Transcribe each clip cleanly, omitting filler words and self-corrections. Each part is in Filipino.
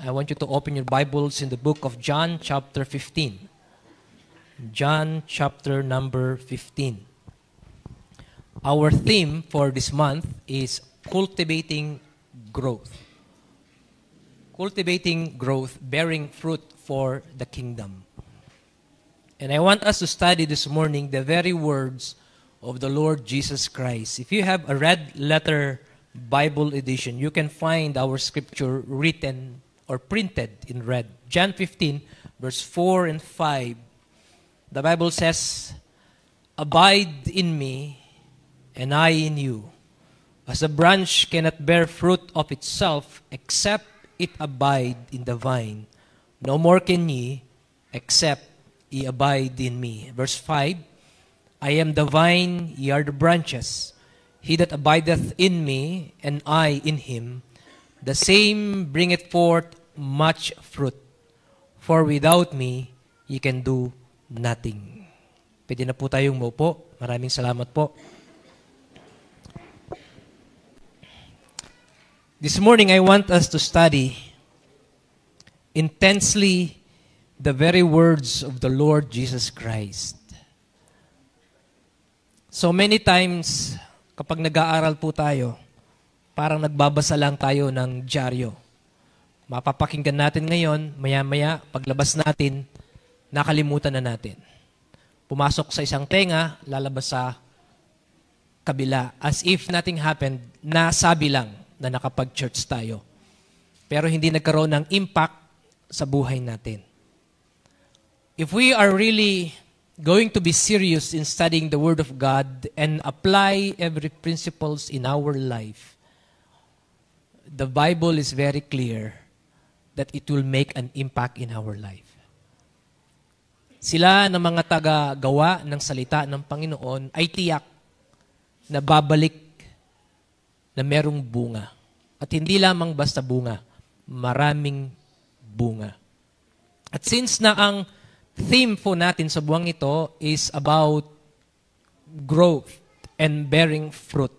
I want you to open your Bibles in the book of John chapter 15. John chapter number 15. Our theme for this month is cultivating growth. Cultivating growth, bearing fruit for the kingdom. And I want us to study this morning the very words of the Lord Jesus Christ. If you have a red letter Bible edition, you can find our scripture written or printed in red. John 15, verse 4 and 5. The Bible says, "Abide in me, and I in you. As a branch cannot bear fruit of itself, except it abide in the vine. No more can ye, except ye abide in me." Verse 5, "I am the vine, ye are the branches. He that abideth in me, and I in him, the same bringeth forth much fruit. For without me, ye can do nothing." Pwede na po tayong maupo. Maraming salamat po. This morning, I want us to study intensely the very words of the Lord Jesus Christ. So many times, kapag nag-aaral po tayo, parang nagbabasa lang tayo ng dyaryo. Mapapakinggan natin ngayon, maya-maya, paglabas natin, nakalimutan na natin. Pumasok sa isang tenga, lalabas sa kabila. As if nothing happened, nasabi lang na nakapag-church tayo. Pero hindi nagkaroon ng impact sa buhay natin. If we are really going to be serious in studying the Word of God and apply every principles in our life, the Bible is very clear that it will make an impact in our life. Sila na mga taga-gawa ng salita ng Panginoon ay tiyak na babalik na merong bunga. At hindi lamang basta bunga, maraming bunga. At since na ang theme po natin sa buwang ito is about growth and bearing fruit,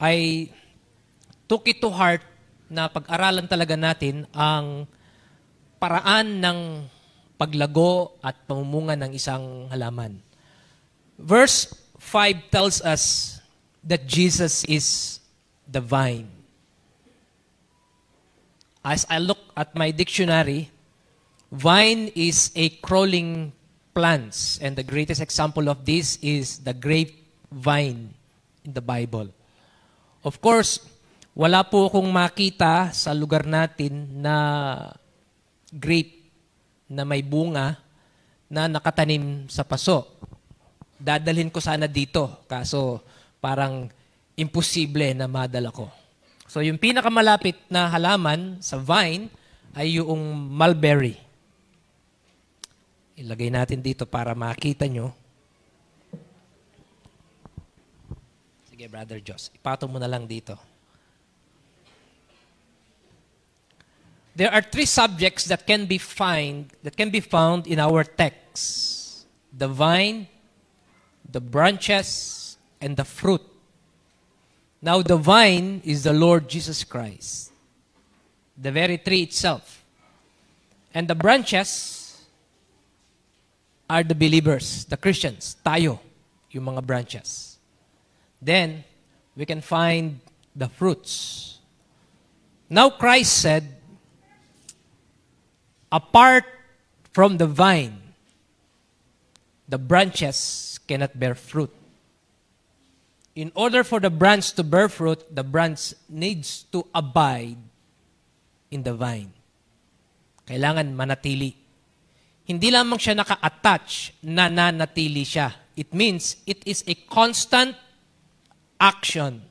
I took it to heart na pag-aralan talaga natin ang paraan ng paglago at pamumunga ng isang halaman. Verse 5 tells us that Jesus is the vine. As I look at my dictionary, vine is a crawling plants, and the greatest example of this is the grapevine in the Bible. Of course, wala po akong makita sa lugar natin na grape na may bunga na nakatanim sa paso. Dadalhin ko sana dito, kaso parang imposible na madala ko. So yung pinakamalapit na halaman sa vine ay yung mulberry. Ilagay natin dito para makita nyo. Sige, Brother Joss, ipatong mo na lang dito. There are three subjects that can be found in our text: the vine, the branches, and the fruit. Now, the vine is the Lord Jesus Christ, the very tree itself. And the branches are the believers, the Christians, tayo, yung mga branches. Then, we can find the fruits. Now, Christ said, apart from the vine, the branches cannot bear fruit. In order for the branch to bear fruit, the branch needs to abide in the vine. Kailangan manatili. Hindi lamang siya naka-attach, nananatili siya. It means it is a constant action.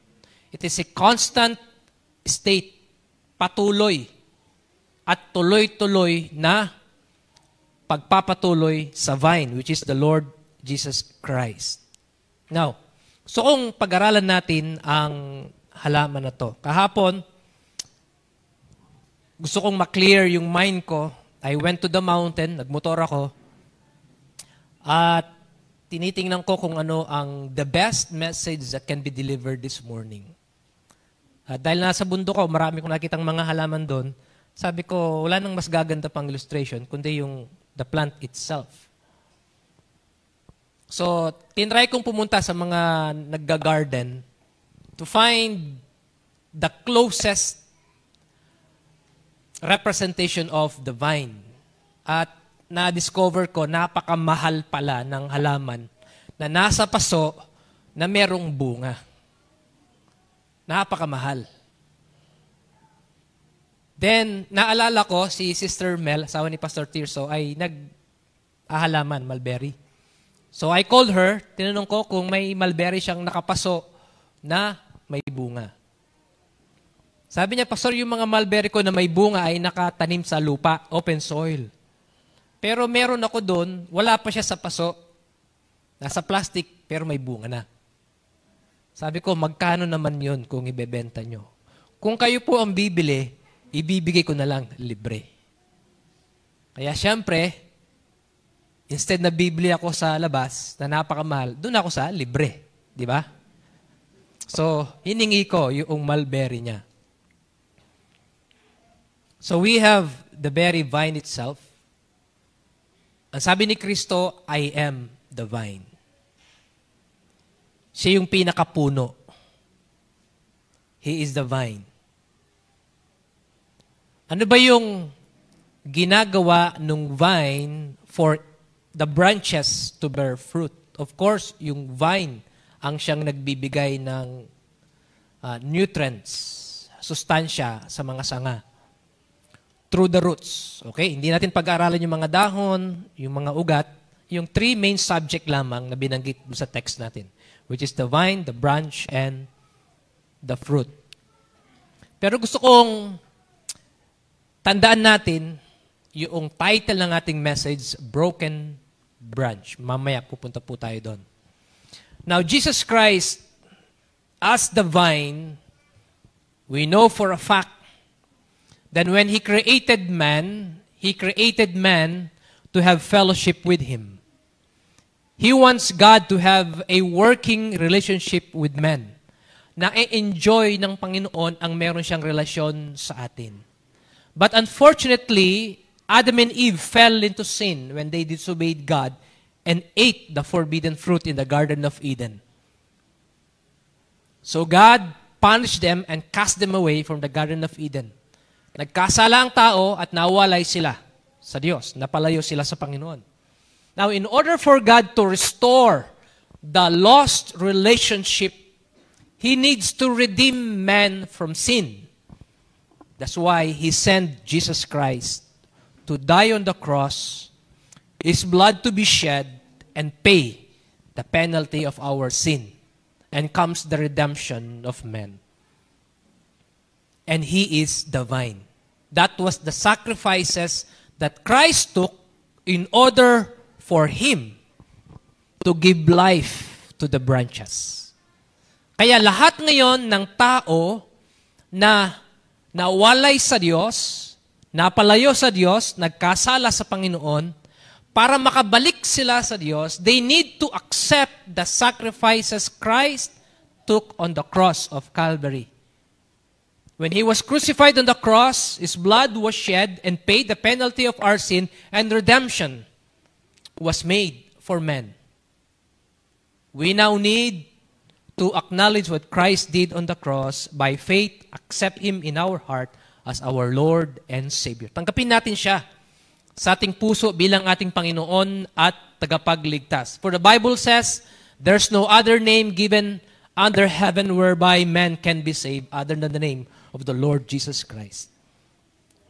It is a constant state, patuloy at tuloy-tuloy na pagpapatuloy sa vine, which is the Lord Jesus Christ. Now, so kung pag-aralan natin ang halaman na to. Kahapon, gusto kong ma-clear yung mind ko. I went to the mountain, nagmotor ako, at tinitingnan ko kung ano ang the best message that can be delivered this morning. At dahil nasa bundok ko, marami kong nakitang mga halaman doon, sabi ko, wala nang mas gaganda pang illustration, kundi yung the plant itself. So, tinry kong pumunta sa mga nagga-garden to find the closest representation of the vine. At na-discover ko, napakamahal pala ng halaman na nasa paso na merong bunga. Napakamahal. Then, naalala ko, si Sister Mel, asawa ni Pastor Tirso, ay nag-ahalaman, mulberry. So, I called her, tinanong ko kung may mulberry siyang nakapaso na may bunga. Sabi niya, Pastor, yung mga mulberry ko na may bunga ay nakatanim sa lupa, open soil. Pero meron ako doon, wala pa siya sa paso. Nasa plastic, pero may bunga na. Sabi ko, magkano naman yun kung ibebenta nyo? Kung kayo po ang bibili, ibibigay ko na lang libre. Kaya syempre, instead na bibili ako sa labas na napakamahal, doon ako sa libre. Di ba? So, hiningi ko yung mulberry niya. So we have the very vine itself. Ang sabi ni Kristo, I am the vine. Siya yung pinakapuno. He is the vine. Ano ba yung ginagawa ng vine for the branches to bear fruit? Of course, yung vine ang siyang nagbibigay ng nutrients, sustansya sa mga sanga. Through the roots. Okay? Hindi natin pag-aaralan yung mga dahon, yung mga ugat, yung three main subject lamang na binanggit sa text natin, which is the vine, the branch, and the fruit. Pero gusto kong tandaan natin yung title ng ating message, Broken Branch. Mamaya pupunta po tayo doon. Now, Jesus Christ, as the vine, we know for a fact that when He created man to have fellowship with Him. He wants God to have a working relationship with man. Na-enjoy ng Panginoon ang meron siyang relasyon sa atin. But unfortunately, Adam and Eve fell into sin when they disobeyed God and ate the forbidden fruit in the Garden of Eden. So God punished them and cast them away from the Garden of Eden. Nagkasala ang tao at nawalay sila sa Diyos. Napalayo sila sa Panginoon. Now, in order for God to restore the lost relationship, He needs to redeem man from sin. That's why He sent Jesus Christ to die on the cross, His blood to be shed, and pay the penalty of our sin. And comes the redemption of man. And He is the vine. That was the sacrifices that Christ took in order for Him to give life to the branches. Kaya lahat ngayon ng tao na nawalay sa Diyos, napalayo sa Diyos, nagkasala sa Panginoon, para makabalik sila sa Diyos, they need to accept the sacrifices Christ took on the cross of Calvary. When He was crucified on the cross, His blood was shed and paid the penalty of our sin, and redemption was made for men. We now need to acknowledge what Christ did on the cross by faith, accept Him in our heart as our Lord and Savior. Tanggapin natin siya sa ating puso bilang ating Panginoon at tagapagligtas. For the Bible says, there's no other name given under heaven whereby man can be saved other than the name of the Lord Jesus Christ.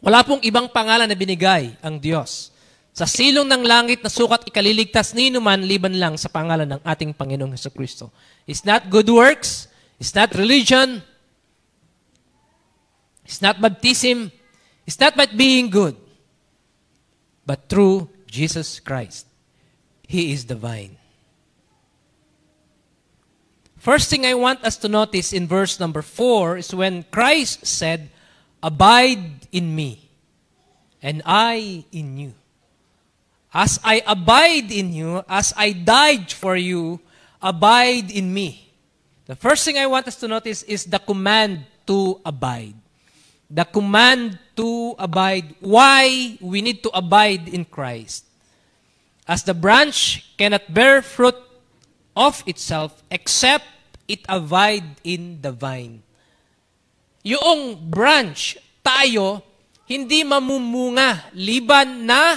Wala pong ibang pangalan na binigay ang Diyos sa silong ng langit na sukat ikaliligtas ni inuman liban lang sa pangalan ng ating Panginoong Jesucristo. It's not good works, it's not religion, it's not baptism, it's not about being good, but through Jesus Christ. He is the vine. First thing I want us to notice in verse number 4 is when Christ said, "Abide in me, and I in you." As I abide in you, as I died for you, abide in me. The first thing I want us to notice is the command to abide. The command to abide. Why we need to abide in Christ. As the branch cannot bear fruit of itself except it abide in the vine. Yung branch, tayo, hindi mamumunga liban na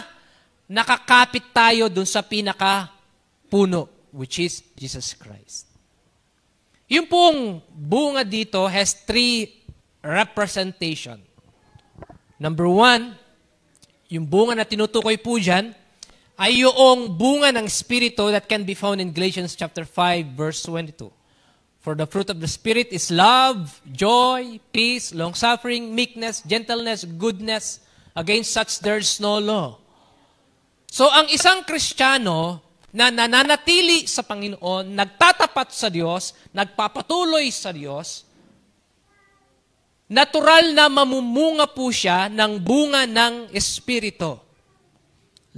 nakakapit tayo dun sa pinaka-puno, which is Jesus Christ. Yung pong bunga dito has three representation. Number one, yung bunga na tinutukoy po dyan, ay yung bunga ng Espiritu that can be found in Galatians chapter 5, verse 22. For the fruit of the Spirit is love, joy, peace, long-suffering, meekness, gentleness, goodness. Against such there is no law. So, ang isang Kristiyano na nananatili sa Panginoon, nagtatapat sa Diyos, nagpapatuloy sa Diyos, natural na mamumunga po siya ng bunga ng Espiritu.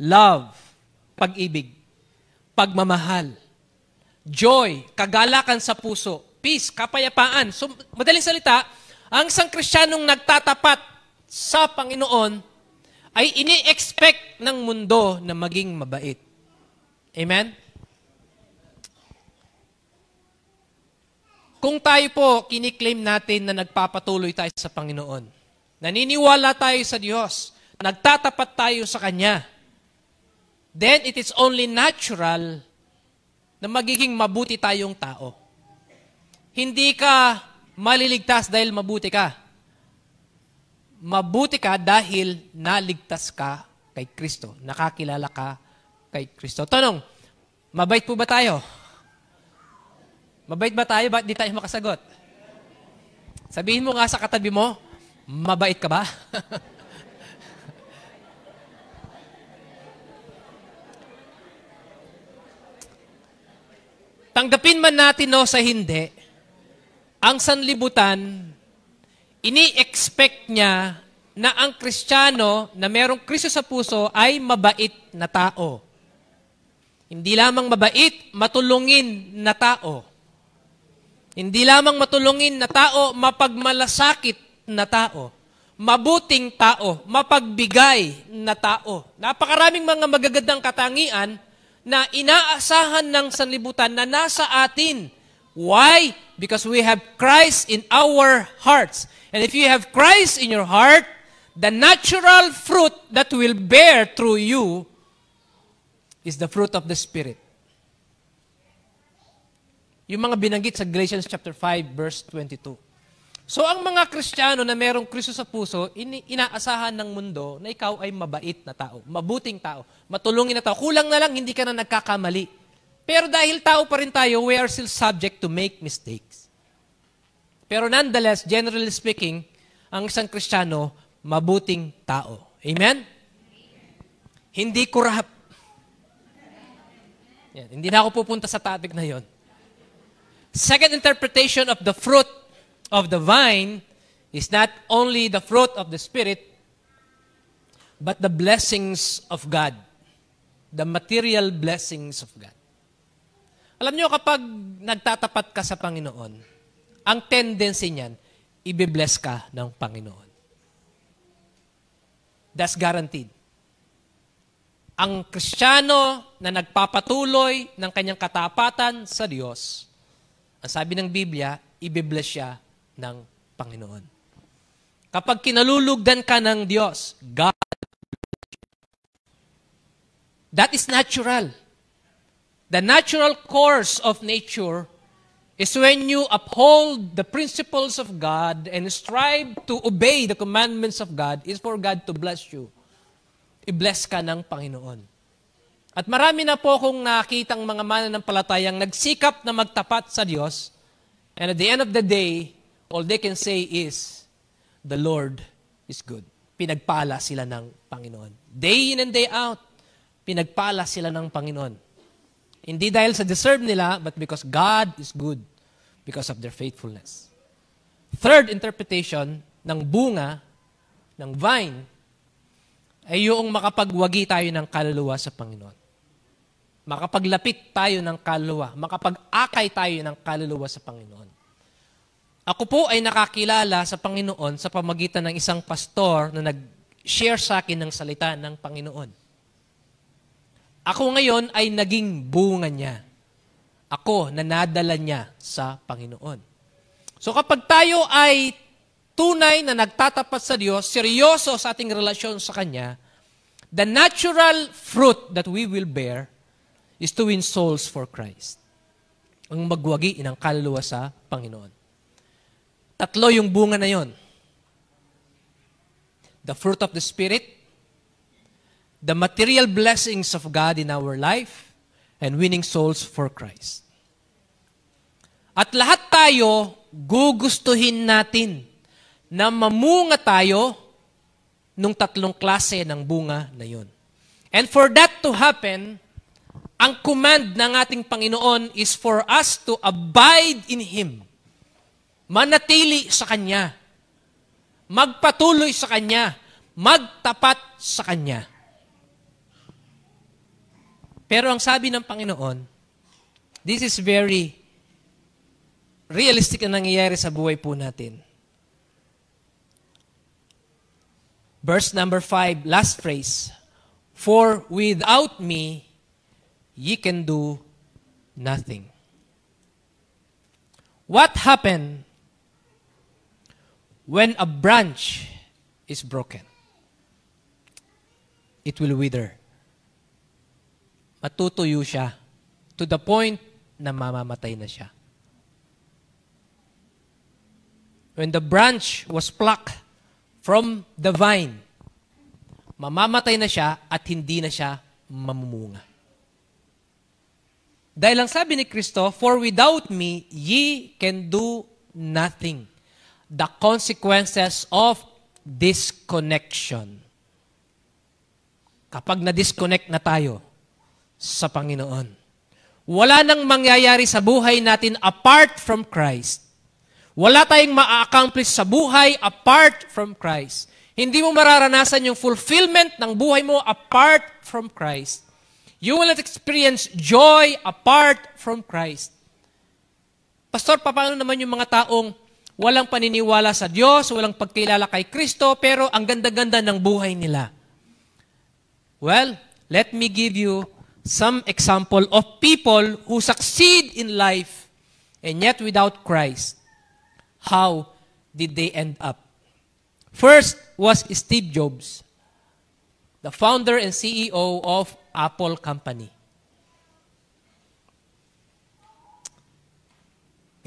Love, pag-ibig, pagmamahal, joy, kagalakan sa puso, peace, kapayapaan. So, madaling salita, ang isang Kristiyanong nagtatapat sa Panginoon, ay ini-expect ng mundo na maging mabait. Amen? Kung tayo po, kiniklaim natin na nagpapatuloy tayo sa Panginoon, naniniwala tayo sa Diyos, nagtatapat tayo sa Kanya, then it is only natural na magiging mabuti tayong tao. Hindi ka maliligtas dahil mabuti ka. Mabuti ka dahil naligtas ka kay Kristo. Nakakilala ka kay Kristo. Tanong, mabait po ba tayo? Mabait ba tayo? Ba't di tayo makasagot? Sabihin mo nga sa katabi mo, mabait ka ba? Tanggapin man natin o sa hindi, ang sanlibutan, ini-expect niya na ang Kristiyano na merong Kristo sa puso ay mabait na tao. Hindi lamang mabait, matulungin na tao. Hindi lamang matulungin na tao, mapagmalasakit na tao. Mabuting tao, mapagbigay na tao. Napakaraming mga magagandang katangian na inaasahan ng sanlibutan na nasa atin. Why? Because we have Christ in our hearts. And if you have Christ in your heart, the natural fruit that will bear through you is the fruit of the Spirit. Yung mga binanggit sa Galatians chapter 5, verse 22. So ang mga Kristiyano na merong Kristo sa puso, inaasahan ng mundo na ikaw ay mabait na tao, mabuting tao, matulungin na tao. Kulang na lang, hindi ka na nagkakamali. Pero dahil tao pa rin tayo, we are still subject to make mistakes. Pero nonetheless, generally speaking, ang isang Kristiyano, mabuting tao. Amen? Hindi corrupt. Yan, hindi na ako pupunta sa topic na yon. Second interpretation of the fruit of the vine is not only the fruit of the Spirit, but the blessings of God. The material blessings of God. Alam niyo, kapag nagtatapat ka sa Panginoon, ang tendency niyan, i-bless ka ng Panginoon. That's guaranteed. Ang Kristiyano na nagpapatuloy ng kanyang katapatan sa Diyos, ang sabi ng Biblia, i-bless siya ng Panginoon. Kapag kinalulugdan ka ng Diyos, God, that is natural. The natural course of nature is when you uphold the principles of God and strive to obey the commandments of God, is for God to bless you. I-bless ka ng Panginoon. At marami na po akong nakitang mga mananampalatayang nagsikap na magtapat sa Diyos, and at the end of the day, all they can say is, the Lord is good. Pinagpala sila ng Panginoon. Day in and day out, pinagpala sila ng Panginoon. Hindi dahil sa deserve nila, but because God is good because of their faithfulness. Third interpretation ng bunga, ng vine, ay yung makapagwagi tayo ng kaluluwa sa Panginoon. Makapaglapit tayo ng kaluluwa. Makapag-akay tayo ng kaluluwa sa Panginoon. Ako po ay nakakilala sa Panginoon sa pamagitan ng isang pastor na nag-share sa akin ng salita ng Panginoon. Ako ngayon ay naging bunga niya. Ako na nadala niya sa Panginoon. So kapag tayo ay tunay na nagtatapat sa Diyos, seryoso sa ating relasyon sa Kanya, the natural fruit that we will bear is to win souls for Christ. Ang magwagi ng kaluluwa sa Panginoon. 3 yung bunga na yon. The fruit of the Spirit, the material blessings of God in our life, and winning souls for Christ. At lahat tayo, gugustuhin natin na mamunga tayo nung 3 klase ng bunga na yon. And for that to happen, ang command ng ating Panginoon is for us to abide in Him. Manatili sa Kanya. Magpatuloy sa Kanya. Magtapat sa Kanya. Pero ang sabi ng Panginoon, this is very realistic na nangyayari sa buhay po natin. Verse number 5, last phrase, for without me, ye can do nothing. What happened when a branch is broken? It will wither. Matutuyo siya to the point na mamamatay na siya. When the branch was plucked from the vine, mamamatay na siya at hindi na siya mamumunga. Dahil ang sabi ni Kristo, for without me, ye can do nothing. The consequences of disconnection. Kapag na-disconnect na tayo sa Panginoon, wala nang mangyayari sa buhay natin apart from Christ. Wala tayong ma-accomplish sa buhay apart from Christ. Hindi mo mararanasan yung fulfillment ng buhay mo apart from Christ. You will not experience joy apart from Christ. Pastor, paano naman yung mga taong walang paniniwala sa Diyos, walang pagkilala kay Kristo, pero ang ganda-ganda ng buhay nila? Well, let me give you some example of people who succeed in life and yet without Christ. How did they end up? First was Steve Jobs, the founder and CEO of Apple Company.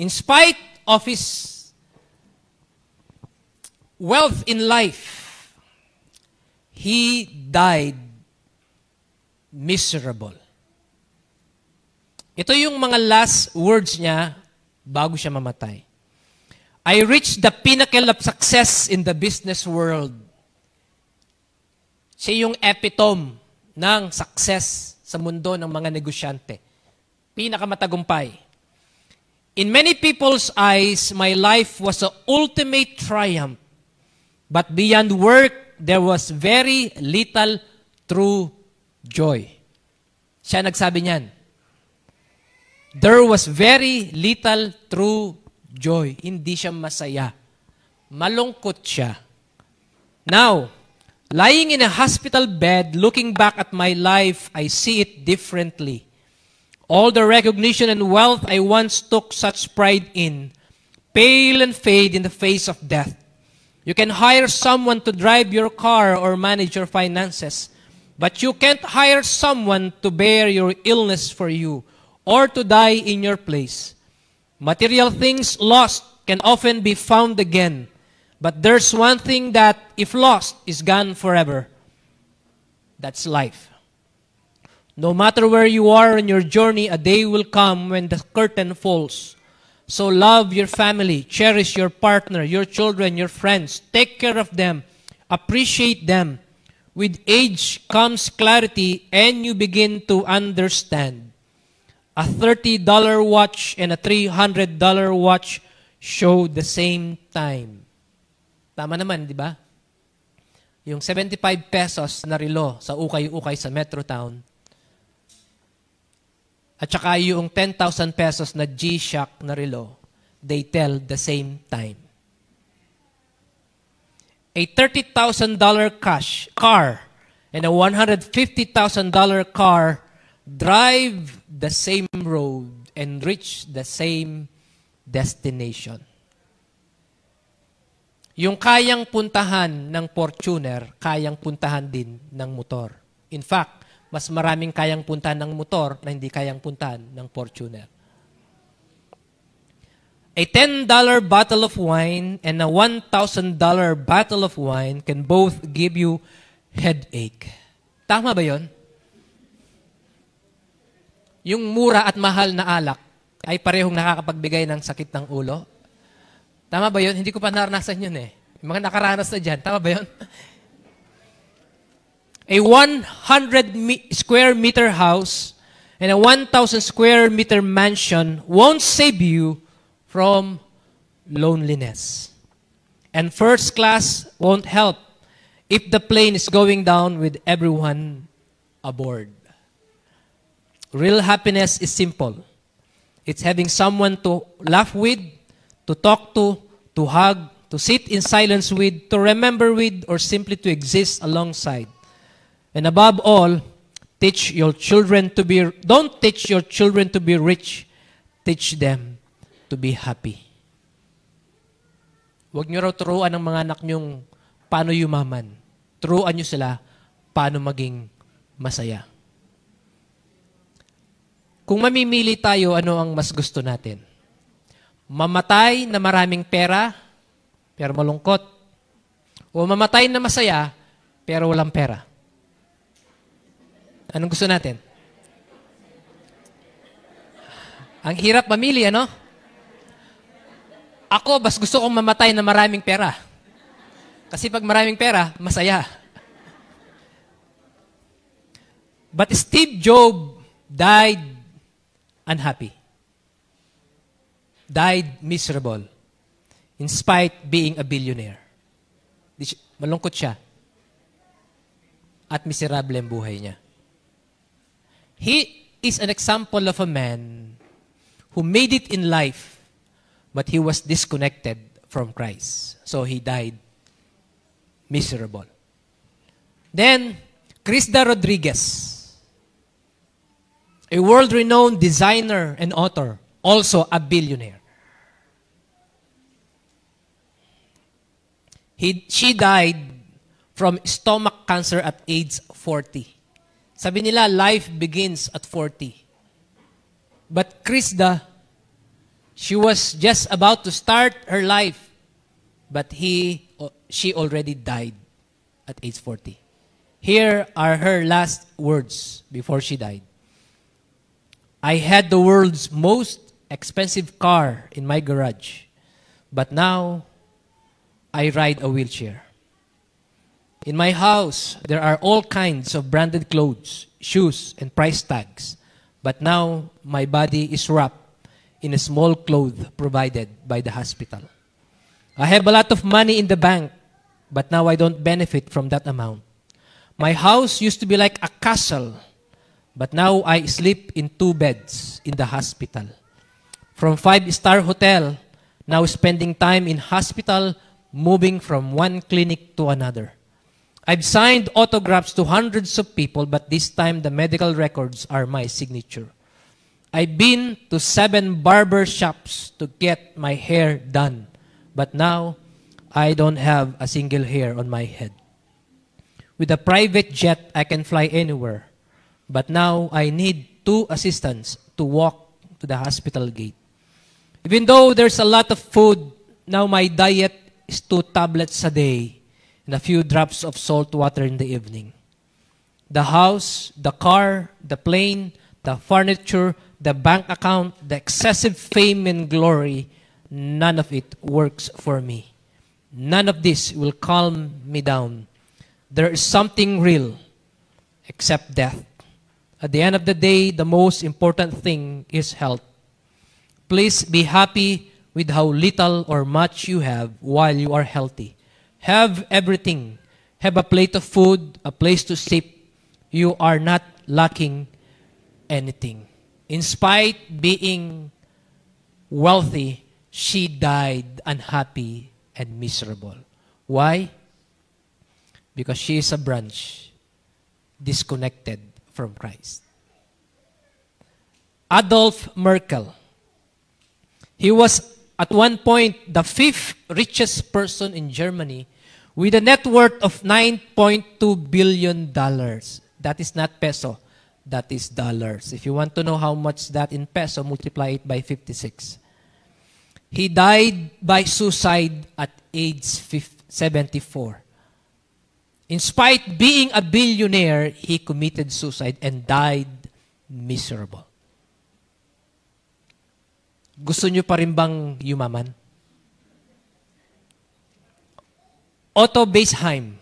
In spite of his wealth in life, he died miserable. Ito yung mga last words niya bago siya mamatay. I reached the pinnacle of success in the business world. Siya yung epitome ng success sa mundo ng mga negosyante. Pinakamatagumpay. In many people's eyes, my life was the ultimate triumph. But beyond work, there was very little true joy. Siya nagsabi niyan. There was very little true joy. Hindi siya masaya. Malungkot siya. Now, lying in a hospital bed, looking back at my life, I see it differently. All the recognition and wealth I once took such pride in, pale and fade in the face of death. You can hire someone to drive your car or manage your finances, but you can't hire someone to bear your illness for you or to die in your place. Material things lost can often be found again, but there's one thing that, if lost, is gone forever. That's life. No matter where you are in your journey, a day will come when the curtain falls. So love your family, cherish your partner, your children, your friends. Take care of them. Appreciate them. With age comes clarity and you begin to understand. A $30 watch and a $300 watch show the same time. Tama naman, di ba? yung 75 pesos na relo sa ukay-ukay sa Metro Town, at saka yung 10,000 pesos na G-Shock na relo, they tell the same time. A $30,000 car and a $150,000 car drive the same road and reach the same destination. Yung kayang puntahan ng Fortuner, kayang puntahan din ng motor. In fact, mas maraming kayang puntahan ng motor na hindi kayang puntahan ng Fortuner. A $10 bottle of wine and a $1,000 bottle of wine can both give you headache. Tama ba yon? Yung mura at mahal na alak ay parehong nakakapagbigay ng sakit ng ulo. Tama ba yun? Hindi ko pa naranasan yun eh. Yung mga nakaranas na dyan. Tama ba yun? A 100 square meter house and a 1,000 square meter mansion won't save you from loneliness. And first class won't help if the plane is going down with everyone aboard. Real happiness is simple. It's having someone to laugh with, to talk to hug, to sit in silence with, to remember with, or simply to exist alongside. And above all, don't teach your children to be rich. Teach them to be happy. Huwag niyo raw turuan ng mga anak niyong paano yumaman. Turuan niyo sila paano maging masaya. Kung mamimili tayo, ano ang mas gusto natin? Mamatay na maraming pera, pero malungkot. O mamatay na masaya, pero walang pera. Anong gusto natin? Ang hirap mamili, ano? Ako, mas gusto kong mamatay na maraming pera. Kasi pag maraming pera, masaya. But Steve Jobs died unhappy. Died miserable. In spite being a billionaire. Malungkot siya. At miserable ang buhay niya. He is an example of a man who made it in life, but he was disconnected from Christ. So he died miserable. Then, Crisda Rodriguez, a world-renowned designer and author, also a billionaire. She died from stomach cancer at age 40. Sabi nila, life begins at 40. But Crisda, she was just about to start her life, but she already died at age 40. Here are her last words before she died. I had the world's most expensive car in my garage, but now I ride a wheelchair. In my house, there are all kinds of branded clothes, shoes, and price tags, but now my body is wrapped in a small cloth provided by the hospital. I have a lot of money in the bank, but now I don't benefit from that amount. My house used to be like a castle, but now I sleep in 2 beds in the hospital. From 5-star hotel, now spending time in hospital, moving from one clinic to another. I've signed autographs to hundreds of people, but this time the medical records are my signature. I've been to 7 barber shops to get my hair done, but now I don't have a single hair on my head. With a private jet, I can fly anywhere, but now I need 2 assistants to walk to the hospital gate. Even though there's a lot of food, now my diet is 2 tablets a day and a few drops of salt water in the evening. The house, the car, the plane, the furniture, the bank account, the excessive fame and glory, none of it works for me. None of this will calm me down. There is something real except death. At the end of the day, the most important thing is health. Please be happy with how little or much you have while you are healthy. Have everything. have a plate of food, a place to sleep, you are not lacking anything. In spite being wealthy, she died unhappy and miserable. Why? Because she is a branch disconnected from Christ. Adolf Merkel. He was at one point the 5th richest person in Germany with a net worth of $9.2 billion. That is not peso. That is dollars. If you want to know how much that in peso, multiply it by 56. He died by suicide at age 74. In spite being a billionaire, he committed suicide and died miserable. Gusto nyo pa rin bang yumaman? Otto Beisheim,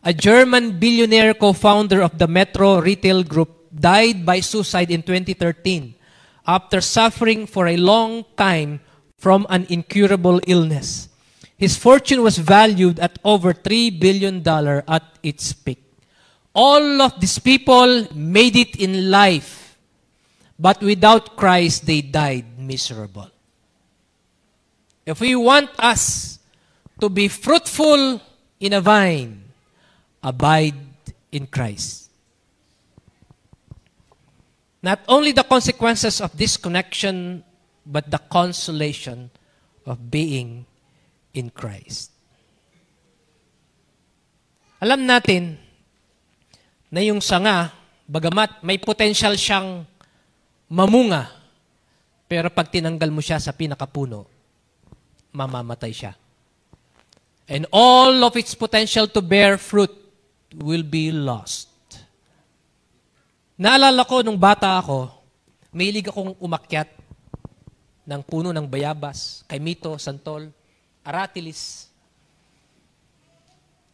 a German billionaire co-founder of the Metro Retail Group, died by suicide in 2013 after suffering for a long time from an incurable illness. His fortune was valued at over $3 billion at its peak. All of these people made it in life, but without Christ, they died miserable. If we want us to be fruitful in a vine, abide in Christ. Not only the consequences of disconnection, but the consolation of being in Christ. Alam natin na yung sanga, bagamat may potential siyang mamunga, pero pag tinanggal mo siya sa pinakapuno, mamamatay siya. And all of its potential to bear fruit will be lost. Naalala ko nung bata ako, mahilig akong umakyat ng puno ng bayabas, kaimito, santol, aratilis.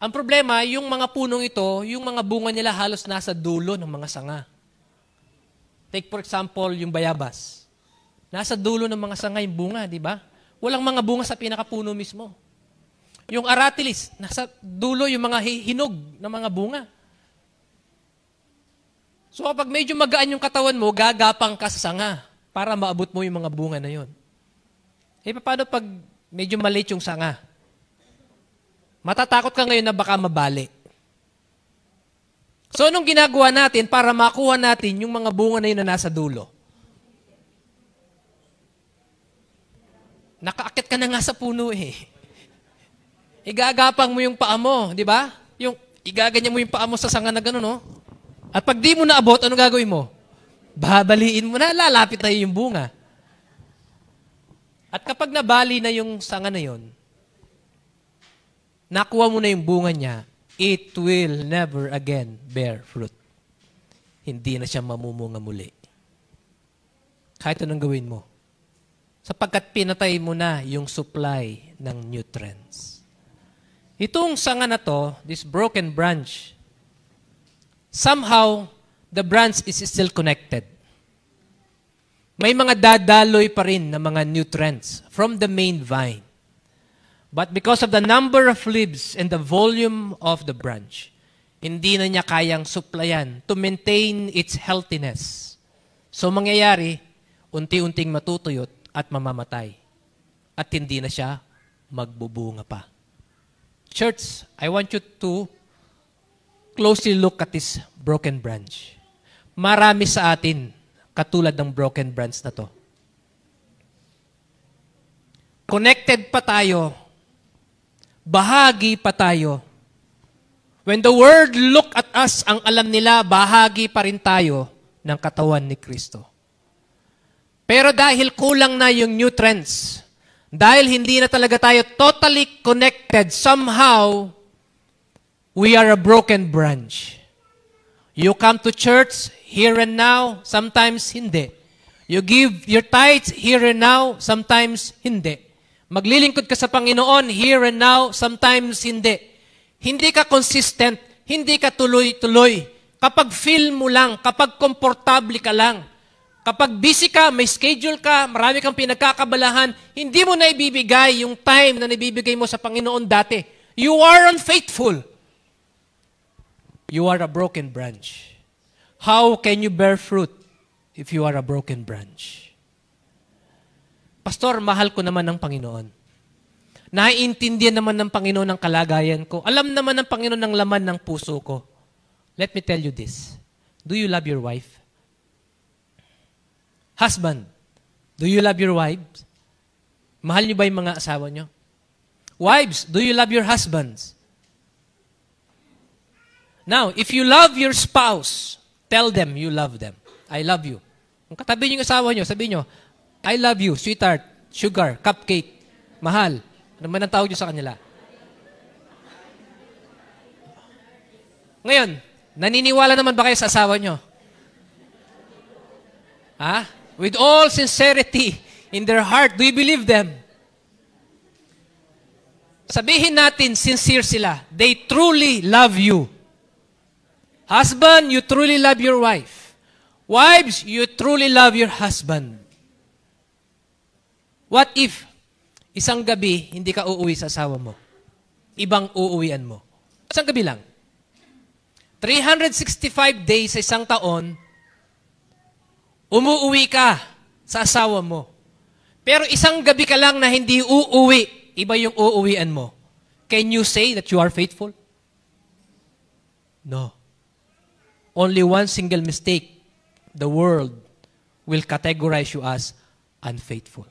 Ang problema, yung mga punong ito, yung mga bunga nila halos nasa dulo ng mga sanga. Take for example, yung bayabas. Nasa dulo ng mga sanga yung bunga, di ba? Walang mga bunga sa pinakapuno mismo. Yung aratilis, nasa dulo yung mga hinog ng mga bunga. So kapag medyo magaan yung katawan mo, gagapang ka sa sanga para maabot mo yung mga bunga na yon. Eh, paano pag medyo maliit yung sanga? Matatakot ka ngayon na baka mabali. So anong ginagawa natin para makuha natin yung mga bunga na yun na nasa dulo? Nakaakit ka na nga sa puno eh. Igagapang mo yung paa mo, di ba? Yung igaganyan mo yung paa mo sa sanga na gano'n, no? At pag di mo naabot, ano gagawin mo? Babaliin mo na, lalapit na yung bunga. At kapag nabali na yung sanga na yon, nakuha mo na yung bunga niya, it will never again bear fruit. Hindi na siya mamumunga muli. Kahit anong gawin mo. Sapagkat pinatay mo na yung supply ng nutrients. Itong sanga na to, this broken branch, somehow, the branch is still connected. May mga dadaloy pa rin na mga nutrients from the main vine. But because of the number of leaves and the volume of the branch, hindi na niya kayang supplyan to maintain its healthiness. So mangyayari, unti-unting matutuyot at mamamatay. At hindi na siya magbubunga pa. Church, I want you to closely look at this broken branch. Marami sa atin katulad ng broken branch na to. Connected pa tayo. Bahagi pa tayo. When the world look at us, ang alam nila, bahagi pa rin tayo ng katawan ni Kristo. Pero dahil kulang na yung nutrients, dahil hindi na talaga tayo totally connected, somehow, we are a broken branch. You come to church here and now, sometimes hindi. You give your tithes here and now, sometimes hindi. Maglilingkod ka sa Panginoon here and now, sometimes hindi. Hindi ka consistent, hindi ka tuloy-tuloy. Kapag feel mo lang, kapag komportable ka lang, kapag busy ka, may schedule ka, marami kang pinagkakabalahan, hindi mo na ibibigay yung time na nabibigay mo sa Panginoon dati. You are unfaithful. you are a broken branch. How can you bear fruit if you are a broken branch? Pastor, mahal ko naman ng Panginoon. Naiintindihan naman ng Panginoon ang kalagayan ko. Alam naman ng Panginoon ang laman ng puso ko. Let me tell you this. Do you love your wife? Husband, do you love your wives? Mahal niyo ba yung mga asawa niyo? Wives, do you love your husbands? Now, if you love your spouse, tell them you love them. I love you. Kung katabi niyo yung asawa niyo, sabihin niyo, I love you, sweetheart, sugar, cupcake, mahal. Ano man ang tawag niyo sa kanila? Ngayon, naniniwala naman ba kayo sa asawa niyo? Ha? With all sincerity in their heart, do you believe them? Sabihin natin, sincere sila. They truly love you. Husband, you truly love your wife. Wives, you truly love your husband. What if, isang gabi, hindi ka uuwi sa asawa mo? Ibang uuwian mo. Isang gabi lang. 365 days sa isang taon, umuuwi ka sa asawa mo. Pero isang gabi ka lang na hindi uuwi, iba yung uuwian mo. Can you say that you are faithful? No. Only one single mistake, the world will categorize you as unfaithful.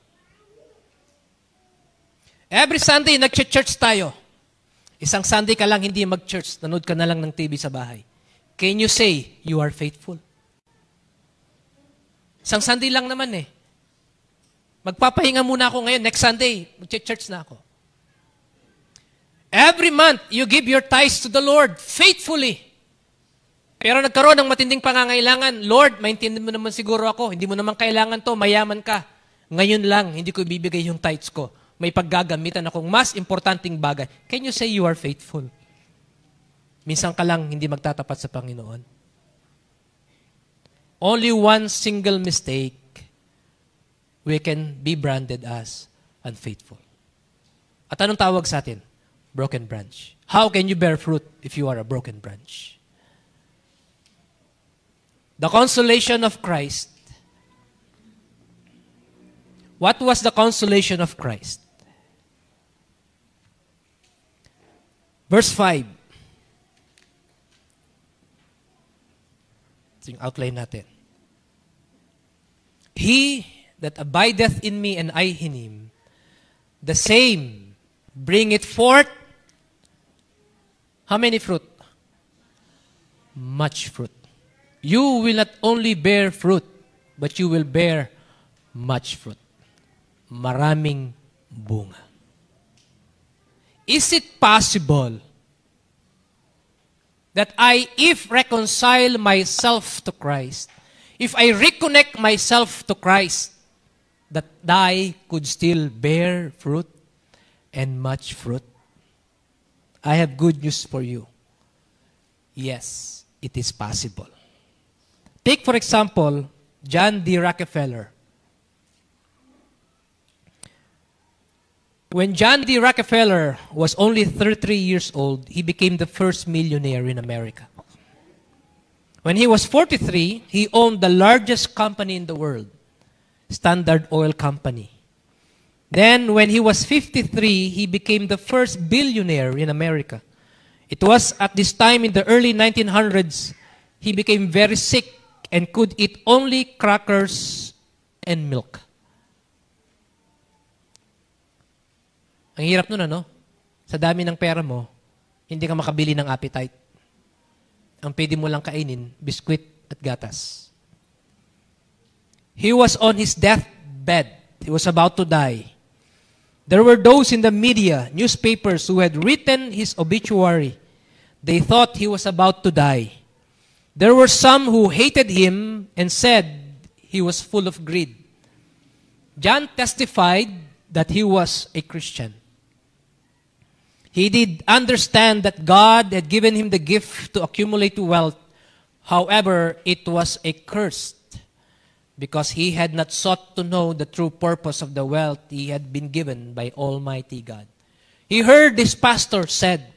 Every Sunday, nag-church tayo. Isang Sunday ka lang hindi mag-church, nanood ka na lang ng TV sa bahay. Can you say, you are faithful? Isang Sunday lang naman eh. Magpapahinga muna ako ngayon, next Sunday, mag-church na ako. Every month, you give your tithes to the Lord faithfully. Pero nagkaroon ng matinding pangangailangan, Lord, maintindihan mo naman siguro ako, hindi mo naman kailangan to, mayaman ka. Ngayon lang, hindi ko ibibigay yung tithes ko. May paggagamitan akong mas importanteng bagay. Can you say you are faithful? Minsan ka lang hindi magtatapat sa Panginoon. Only one single mistake, we can be branded as unfaithful. At anong tawag sa atin? Broken branch. How can you bear fruit if you are a broken branch? The consolation of Christ. What was the consolation of Christ? Verse 5. Ito yung outline natin. He that abideth in me and I in him, the same bringeth forth how many fruit? Much fruit. You will not only bear fruit, but you will bear much fruit. Maraming bunga. Is it possible that if reconcile myself to Christ, if I reconnect myself to Christ, that I could still bear fruit and much fruit? I have good news for you. Yes, it is possible. Take, for example, John D. Rockefeller. When John D. Rockefeller was only 33 years old, he became the first millionaire in America. When he was 43, he owned the largest company in the world, Standard Oil Company. Then, when he was 53, he became the first billionaire in America. It was at this time in the early 1900s, he became very sick and could eat only crackers and milk. Ang hirap nun, ano? Sa dami ng pera mo, hindi ka makabili ng appetite. Ang pwede mo lang kainin, biskwit at gatas. He was on his deathbed. He was about to die. There were those in the media, newspapers, who had written his obituary. They thought he was about to die. There were some who hated him and said he was full of greed. John testified that he was a Christian. He did understand that God had given him the gift to accumulate wealth. However, it was a curse because he had not sought to know the true purpose of the wealth he had been given by Almighty God. He heard this pastor said,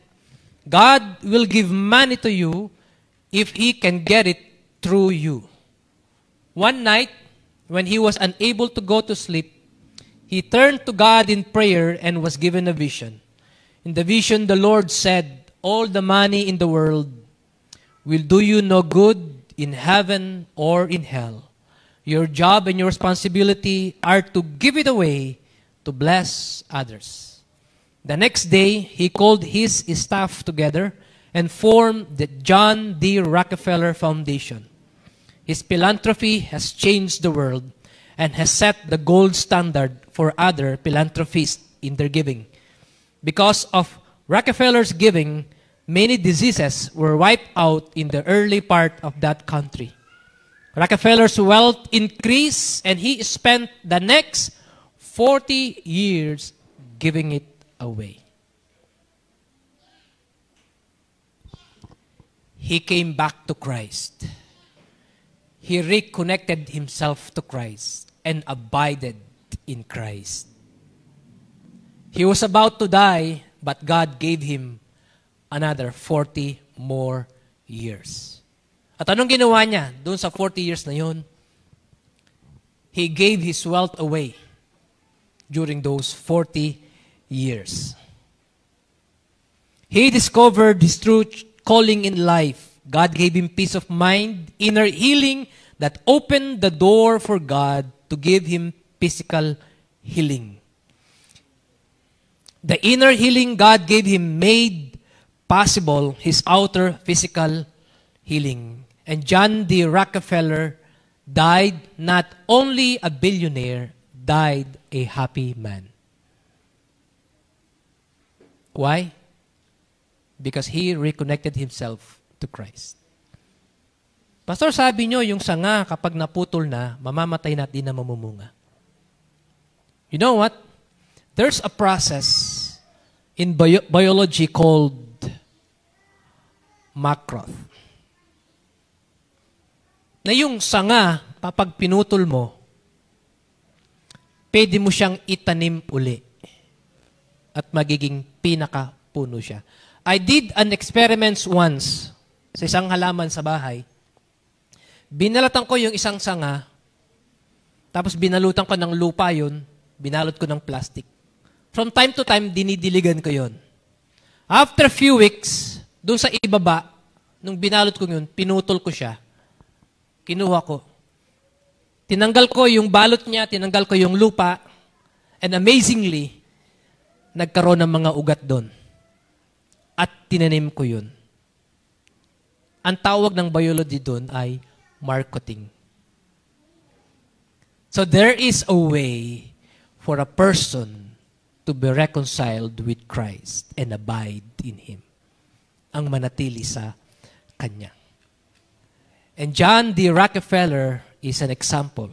God will give money to you if he can get it through you. One night, when he was unable to go to sleep, he turned to God in prayer and was given a vision. In the vision, the Lord said, all the money in the world will do you no good in heaven or in hell. Your job and your responsibility are to give it away to bless others. The next day, he called his staff together and formed the John D. Rockefeller Foundation. His philanthropy has changed the world and has set the gold standard for other philanthropists in their giving. Because of Rockefeller's giving, many diseases were wiped out in the early part of that country. Rockefeller's wealth increased, and he spent the next 40 years giving it away. He came back to Christ. He reconnected himself to Christ and abided in Christ. He was about to die, but God gave him another 40 more years. At anong ginawa niya doon sa 40 years na yun? He gave his wealth away during those 40 years. He discovered his true calling in life. God gave him peace of mind, inner healing that opened the door for God to give him physical healing. The inner healing God gave him made possible his outer physical healing. And John D. Rockefeller died not only a billionaire, died a happy man. Why? Because he reconnected himself to Christ. Pastor, sabi nyo, yung sanga kapag naputol na, mamamatay na at di na mamumunga. You know what? There's a process in biology called macroth. Na yung sanga, kapag pinutol mo, pwede mo siyang itanim uli at magiging pinakapuno siya. I did an experiment once sa isang halaman sa bahay. Binalatan ko yung isang sanga, tapos binalutan ko ng lupa yun, binalot ko ng plastic. From time to time, dinidiligan ko yun. After few weeks, doon sa ibaba, nung binalot ko yun, pinutol ko siya. Kinuha ko. Tinanggal ko yung balot niya, tinanggal ko yung lupa, and amazingly, nagkaroon ng mga ugat doon. At tinanim ko yun. Ang tawag ng biology doon ay marketing. So there is a way for a person to be reconciled with Christ and abide in Him. Ang manatili sa Kanya. And John D. Rockefeller is an example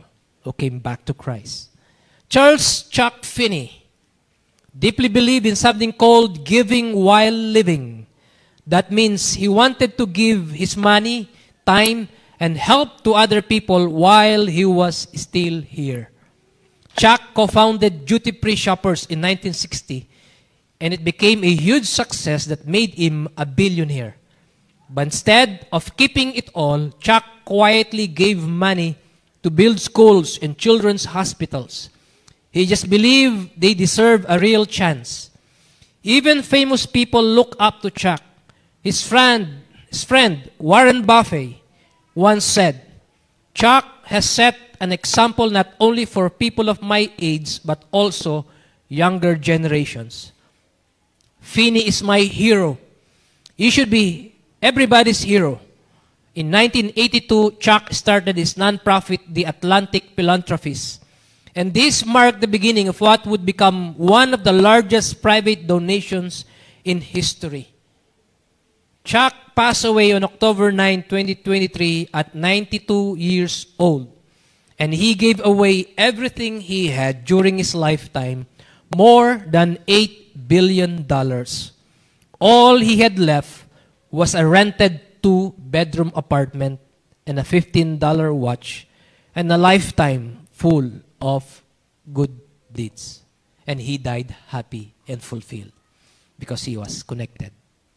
who came back to Christ. Charles Chuck Finney deeply believed in something called giving while living. That means he wanted to give his money, time, and help to other people while he was still here. Chuck co-founded Duty Free Shoppers in 1960, and it became a huge success that made him a billionaire. But instead of keeping it all, Chuck quietly gave money to build schools and children's hospitals. He just believed they deserve a real chance. Even famous people look up to Chuck. His friend Warren Buffett once said, Chuck has set an example not only for people of my age, but also younger generations. Finney is my hero. He should be everybody's hero. In 1982, Chuck started his nonprofit, the Atlantic Philanthropies. And this marked the beginning of what would become one of the largest private donations in history. Chuck passed away on October 9, 2023 at 92 years old. And he gave away everything he had during his lifetime, more than $8 billion. All he had left was a rented 2-bedroom apartment and a $15 watch and a lifetime full of good deeds. And he died happy and fulfilled because he was connected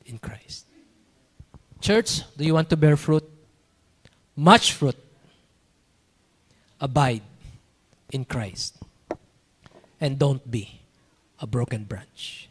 in Christ. Church, do you want to bear fruit? Much fruit. Abide in Christ. And don't be a broken branch.